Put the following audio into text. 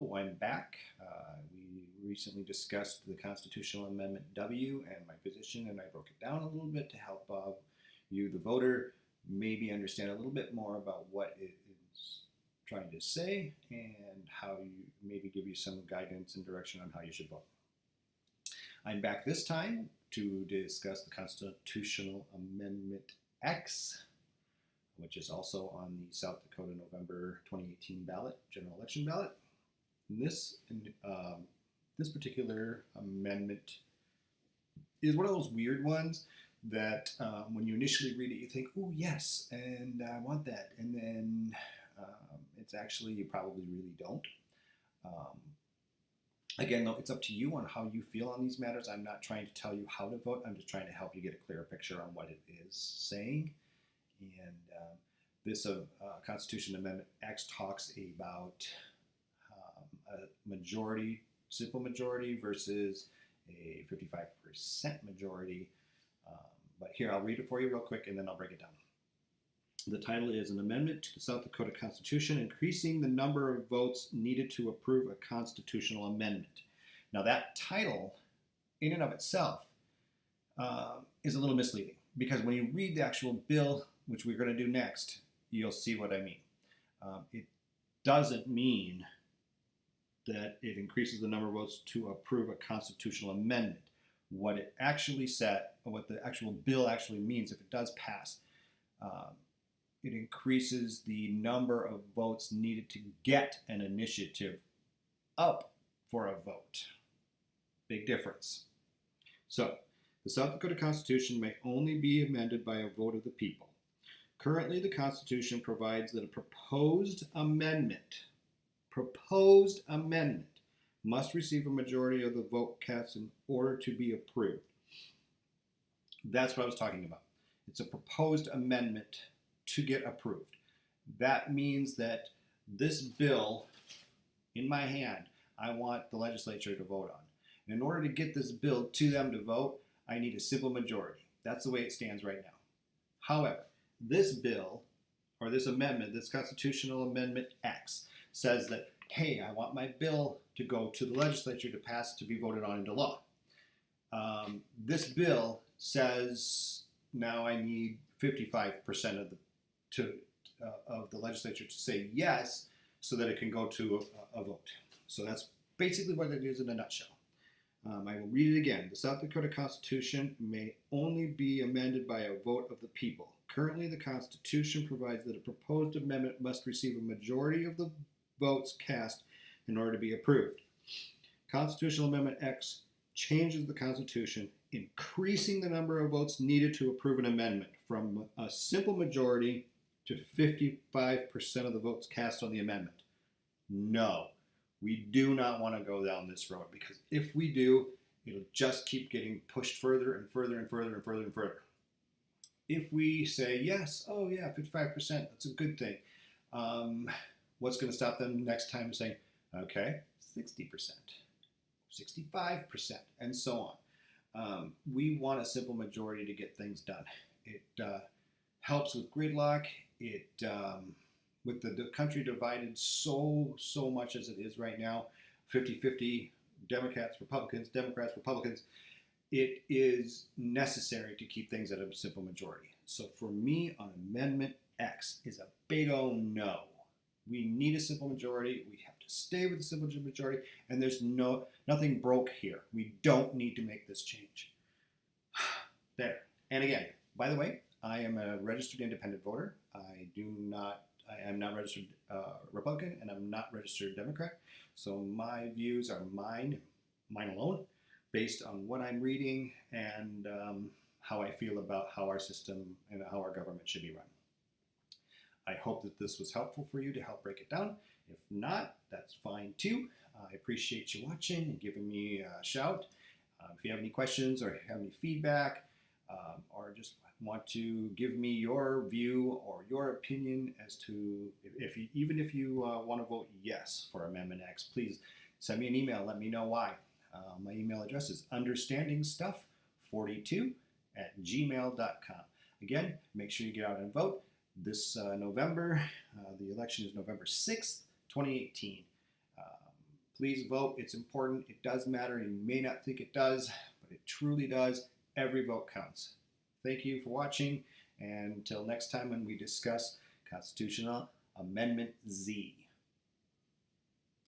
I'm back. We recently discussed the Constitutional Amendment W and my position, and I broke it down a little bit to help you, the voter, maybe understand a little bit more about what it is trying to say and how you maybe give you some guidance and direction on how you should vote. I'm back this time to discuss the Constitutional Amendment X, which is also on the South Dakota November 2018 ballot, general election ballot. This particular amendment is one of those weird ones that when you initially read it, you think, "Oh yes," and I want that, and then it's actually you probably really don't. Um, Again, though, it's up to you on how you feel on these matters. I'm not trying to tell you how to vote. I'm just trying to help you get a clearer picture on what it is saying. And this Constitution Amendment X talks about a majority, simple majority versus a 55% majority. But here, I'll read it for you real quick and then I'll break it down. The title is An Amendment to the South Dakota Constitution Increasing the Number of Votes Needed to Approve a Constitutional Amendment. Now, that title, in and of itself, is a little misleading because when you read the actual bill, which we're going to do next, you'll see what I mean. It doesn't mean that it increases the number of votes to approve a constitutional amendment. What it actually said, what the actual bill actually means, if it does pass, it increases the number of votes needed to get an initiative up for a vote. Big difference. So, the South Dakota Constitution may only be amended by a vote of the people. Currently, the Constitution provides that a proposed amendment must receive a majority of the vote cast in order to be approved. That's what I was talking about. It's a proposed amendment to get approved. That means that this bill in my hand, I want the legislature to vote on. And in order to get this bill to them to vote, I need a simple majority. That's the way it stands right now. However, this bill, or this amendment, this Constitutional Amendment X, says that, hey, I want my bill to go to the legislature to pass to be voted on into law. This bill says now I need 55% of the legislature to say yes so that it can go to a vote. So that's basically what it is in a nutshell. I will read it again. The South Dakota Constitution may only be amended by a vote of the people. Currently, the Constitution provides that a proposed amendment must receive a majority of the votes cast in order to be approved. Constitutional Amendment X changes the Constitution, increasing the number of votes needed to approve an amendment from a simple majority to 55% of the votes cast on the amendment. No, we do not want to go down this road because if we do, it'll just keep getting pushed further and further and further and further and further. If we say yes, oh yeah, 55%, that's a good thing. What's going to stop them next time saying, okay, 60%, 65%, and so on. We want a simple majority to get things done. It helps with gridlock. It with the country divided so much as it is right now, 50-50, Democrats, Republicans, it is necessary to keep things at a simple majority. So for me, on Amendment X is a big O no. We need a simple majority. We have to stay with the simple majority, and there's nothing broke here. We don't need to make this change. There. And again, by the way, I am a registered independent voter. I am not registered Republican, and I'm not registered Democrat. So my views are mine alone, based on what I'm reading and how I feel about how our system and how our government should be run. I hope that this was helpful for you to help break it down. If not, that's fine too. I appreciate you watching and giving me a shout. If you have any questions or have any feedback, or just want to give me your view or your opinion as to even if you want to vote yes for Amendment X, please send me an email. Let me know why. My email address is understandingstuff42@gmail.com. Again, make sure you get out and vote. This November, the election is November 6th, 2018. Please vote. It's important. It does matter. You may not think it does, but it truly does. Every vote counts. Thank you for watching, and until next time when we discuss Constitutional Amendment Z.